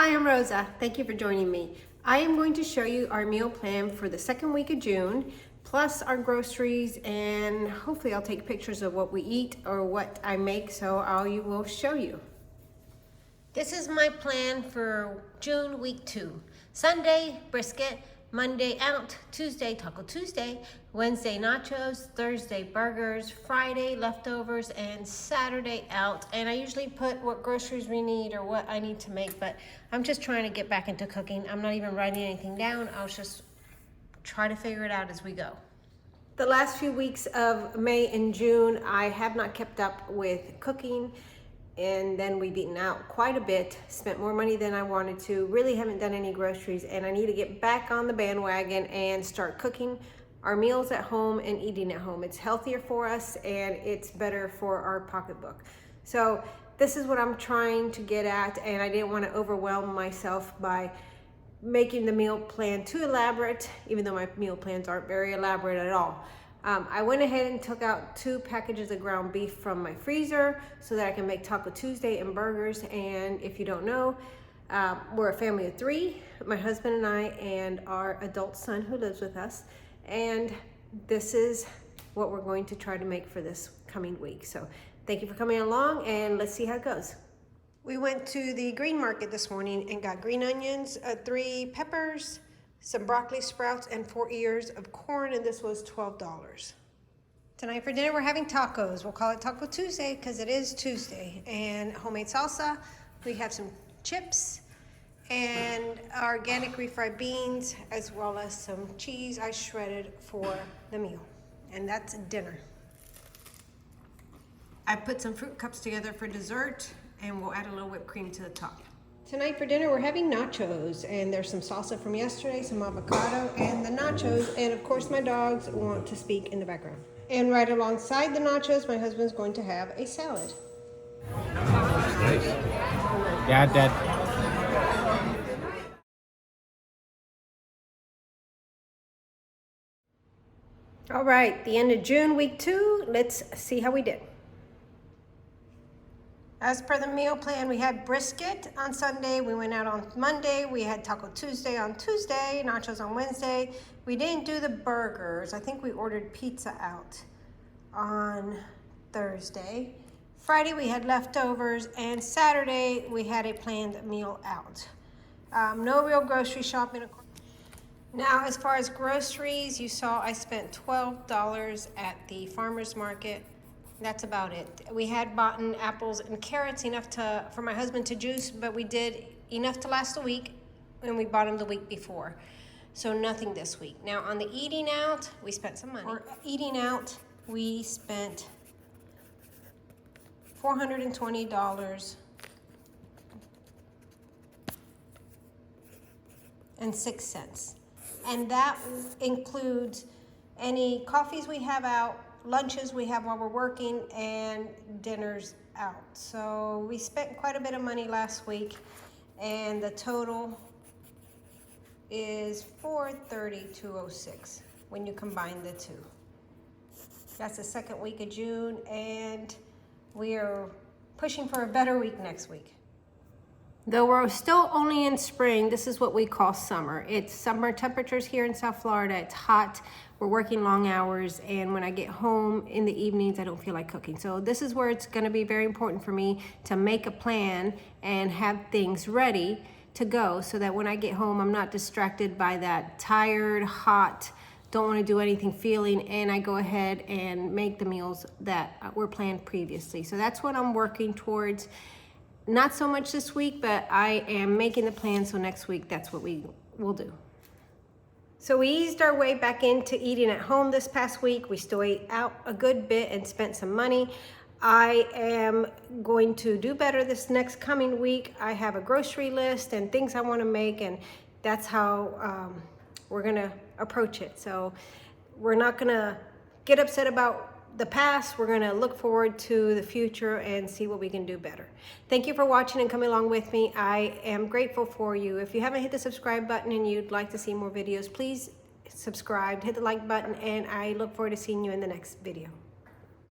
Hi, I'm Rosa. Thank you for joining me. I am going to show you our meal plan for the second week of June, plus our groceries, and hopefully I'll take pictures of what we eat or what I make, so I will show you. This is my plan for June week 2. Sunday, brisket. Monday out, Tuesday, Taco Tuesday, Wednesday, nachos, Thursday, burgers, Friday, leftovers, and Saturday out. And I usually put what groceries we need or what I need to make, but I'm just trying to get back into cooking. I'm not even writing anything down. I'll just try to figure it out as we go. The last few weeks of May and June, I have not kept up with cooking. And then we've eaten out quite a bit, spent more money than I wanted to, really haven't done any groceries, and I need to get back on the bandwagon and start cooking our meals at home and eating at home. It's healthier for us and it's better for our pocketbook. So this is what I'm trying to get at, and I didn't want to overwhelm myself by making the meal plan too elaborate, even though my meal plans aren't very elaborate at all. I went ahead and took out 2 packages of ground beef from my freezer so that I can make Taco Tuesday and burgers. And if you don't know, we're a family of 3, my husband and I and our adult son who lives with us. And this is what we're going to try to make for this coming week. So thank you for coming along, and let's see how it goes. We went to the green market this morning and got green onions, 3 peppers, some broccoli sprouts, and 4 ears of corn, and this was $12. Tonight for dinner we're having tacos. We'll call it Taco Tuesday because it is Tuesday. And homemade salsa. We have some chips and organic refried beans, as well as some cheese I shredded for the meal. And that's dinner. I put some fruit cups together for dessert, and we'll add a little whipped cream to the top. Tonight for dinner, we're having nachos, and there's some salsa from yesterday, some avocado, and the nachos, and of course my dogs want to speak in the background. And right alongside the nachos, my husband's going to have a salad. Yeah, Dad. All right, the end of June, week 2, let's see how we did. As per the meal plan, we had brisket on Sunday, we went out on Monday, we had Taco Tuesday on Tuesday, nachos on Wednesday. We didn't do the burgers. I think we ordered pizza out on Thursday. Friday we had leftovers, and Saturday we had a planned meal out. No real grocery shopping. Now, as far as groceries, you saw I spent $12 at the farmer's market. That's about it. We had bought apples and carrots, enough for my husband to juice, but we did enough to last a week, and we bought them the week before. So nothing this week. Now on the eating out, we spent some money. Eating out, we spent $420 and 6 cents. And that includes any coffees we have out, lunches we have while we're working, and dinners out. So we spent quite a bit of money last week, and the total is $432.06 when you combine the 2. That's the second week of June, and we are pushing for a better week next week. Though we're still only in spring, this is what we call summer. It's summer temperatures here in South Florida. It's hot. We're working long hours, and when I get home in the evenings, I don't feel like cooking. So this is where it's going to be very important for me to make a plan and have things ready to go so that when I get home, I'm not distracted by that tired, hot, don't want to do anything feeling, and I go ahead and make the meals that were planned previously. So that's what I'm working towards. Not so much this week, but I am making the plan, so next week that's what we will do. So we eased our way back into eating at home this past week. We still ate out a good bit and spent some money. I am going to do better this next coming week. I have a grocery list and things I want to make, and that's how we're going to approach it. So we're not going to get upset about the past. We're going to look forward to the future and see what we can do better. Thank you for watching and coming along with me. I am grateful for you. If you haven't hit the subscribe button and you'd like to see more videos, please subscribe, hit the like button, and I look forward to seeing you in the next video.